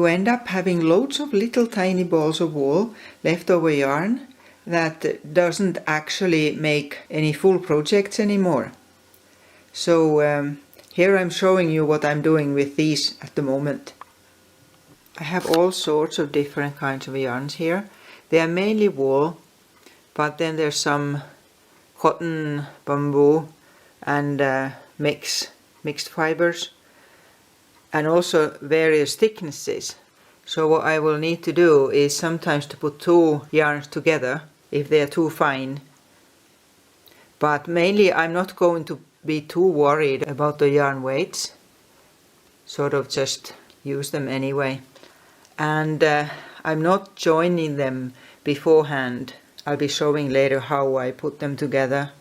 you end up having loads of little tiny balls of wool, leftover yarn, that doesn't actually make any full projects anymore. So here I'm showing you what I'm doing with these at the moment. I have all sorts of different kinds of yarns here. They are mainly wool, but then there's some cotton, bamboo and mixed fibers, and also various thicknesses. So what I will need to do is sometimes to put two yarns together if they are too fine. But mainly I'm not going to be too worried about the yarn weights. Sort of just use them anyway. And I'm not joining them beforehand. I'll be showing later how I put them together.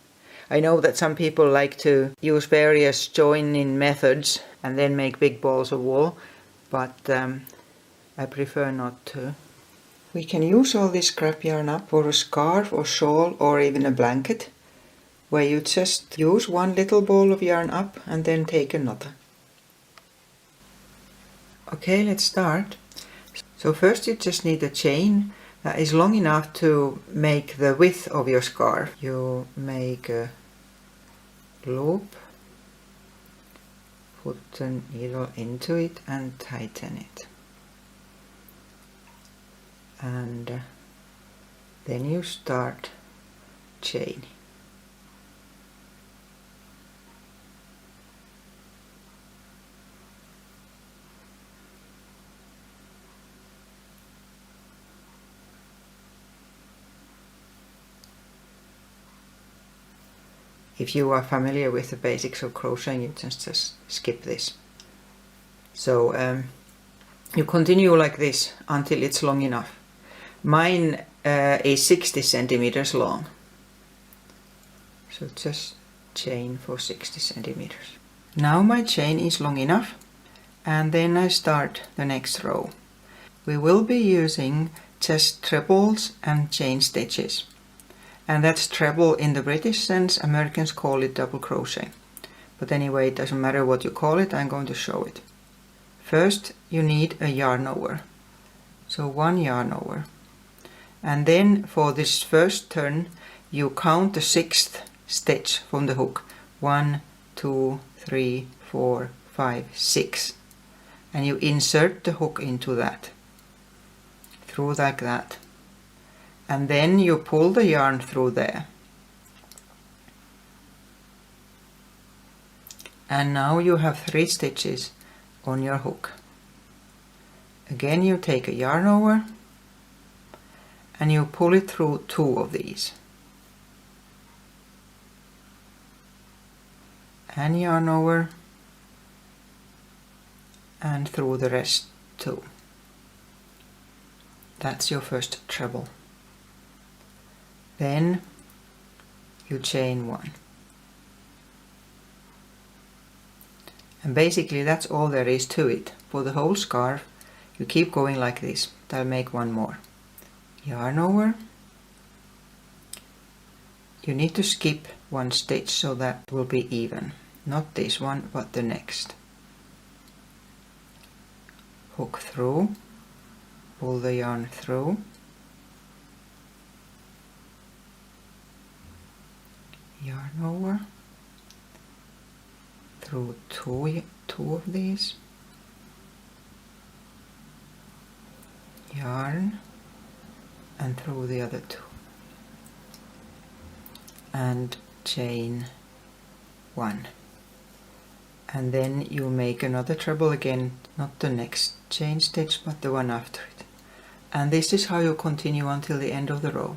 I know that some people like to use various joining methods and then make big balls of wool, but I prefer not to. We can use all this scrap yarn up for a scarf or shawl or even a blanket, where you just use one little ball of yarn up and then take another. Okay, let's start. So first you just need a chain that is long enough to make the width of your scarf. You make a loop, put the needle into it and tighten it. And then you start chaining. If you are familiar with the basics of crocheting, you just skip this. So you continue like this until it's long enough. Mine is 60 centimeters long. So just chain for 60 centimeters. Now my chain is long enough, and then I start the next row. We will be using just trebles and chain stitches. And that's treble in the British sense. Americans call it double crochet. But anyway, it doesn't matter what you call it, I'm going to show it. First you need a yarn over. So one yarn over. And then for this first turn you count the 6th stitch from the hook. 1, 2, 3, 4, 5, 6. And you insert the hook into that. Through like that. And then you pull the yarn through there. And now you have 3 stitches on your hook. Again you take a yarn over and you pull it through 2 of these. And yarn over and through the rest 2. That's your first treble. Then you chain 1. And basically that's all there is to it. For the whole scarf you keep going like this. I'll make one more. Yarn over. You need to skip 1 stitch so that will be even. Not this one, but the next. Hook through. Pull the yarn through. Yarn over through two of these, yarn and through the other 2, and chain 1, and then you make another treble again, not the next chain stitch but the one after it, and this is how you continue until the end of the row.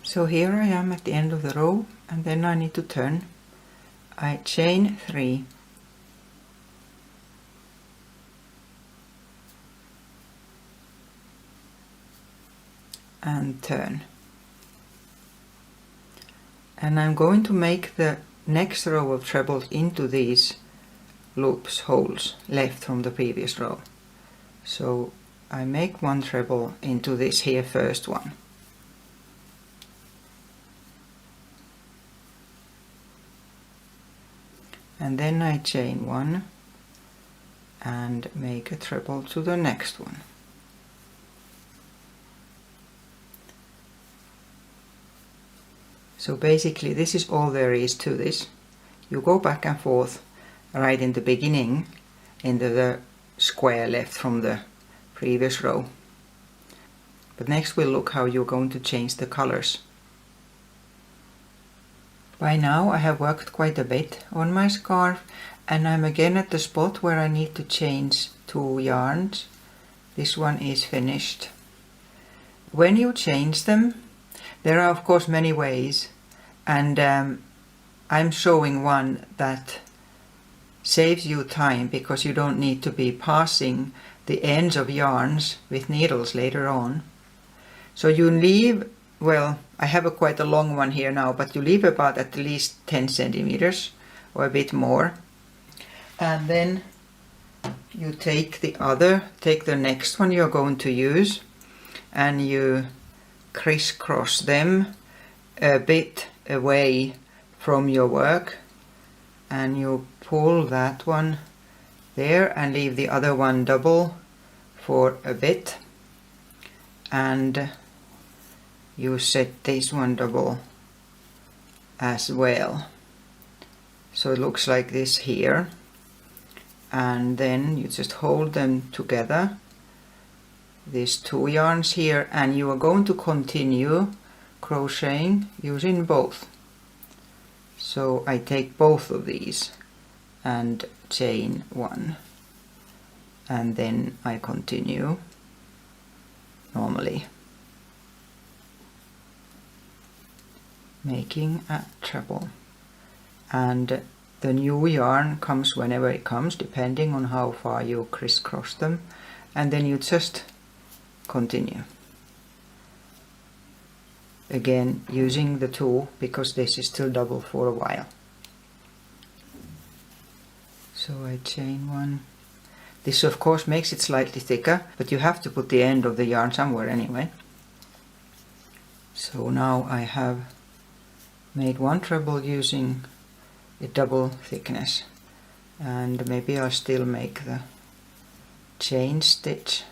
So here I am at the end of the row, and then I need to turn. I chain 3, and turn. And I'm going to make the next row of trebles into these loops, holes left from the previous row. So I make 1 treble into this here first one. And then I chain 1 and make a treble to the next one. So basically this is all there is to this. You go back and forth right in the beginning into the square left from the previous row. But next we'll look how you're going to change the colors. By now I have worked quite a bit on my scarf, and I'm again at the spot where I need to change 2 yarns. This one is finished. When you change them, there are of course many ways, and I'm showing one that saves you time because you don't need to be passing the ends of yarns with needles later on. So you leave, well, I have quite a long one here now, but you leave about at least 10 centimeters or a bit more. And then you take the next one you're going to use, and you crisscross them a bit away from your work, and you pull that one there and leave the other one double for a bit, and you set this one double as well, so it looks like this here, and then you just hold them together, these 2 yarns here, and you are going to continue crocheting using both. So I take both of these and chain 1, and then I continue normally, making a treble, and the new yarn comes whenever it comes, depending on how far you crisscross them, and then you just continue. Again using the 2 because this is still double for a while. So I chain 1. This of course makes it slightly thicker, but you have to put the end of the yarn somewhere anyway. So now I have made 1 treble using a double thickness, and maybe I'll still make the chain stitch,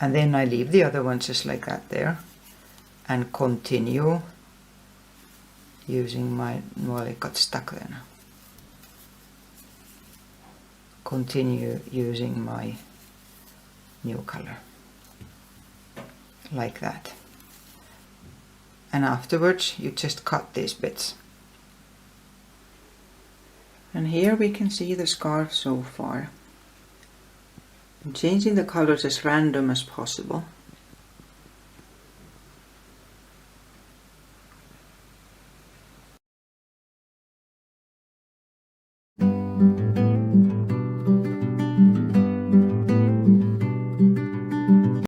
and then I leave the other one just like that there, and continue using my, well, it got stuck then. Continue using my new color, like that. And afterwards you just cut these bits. And here we can see the scarf so far. I'm changing the colors as random as possible.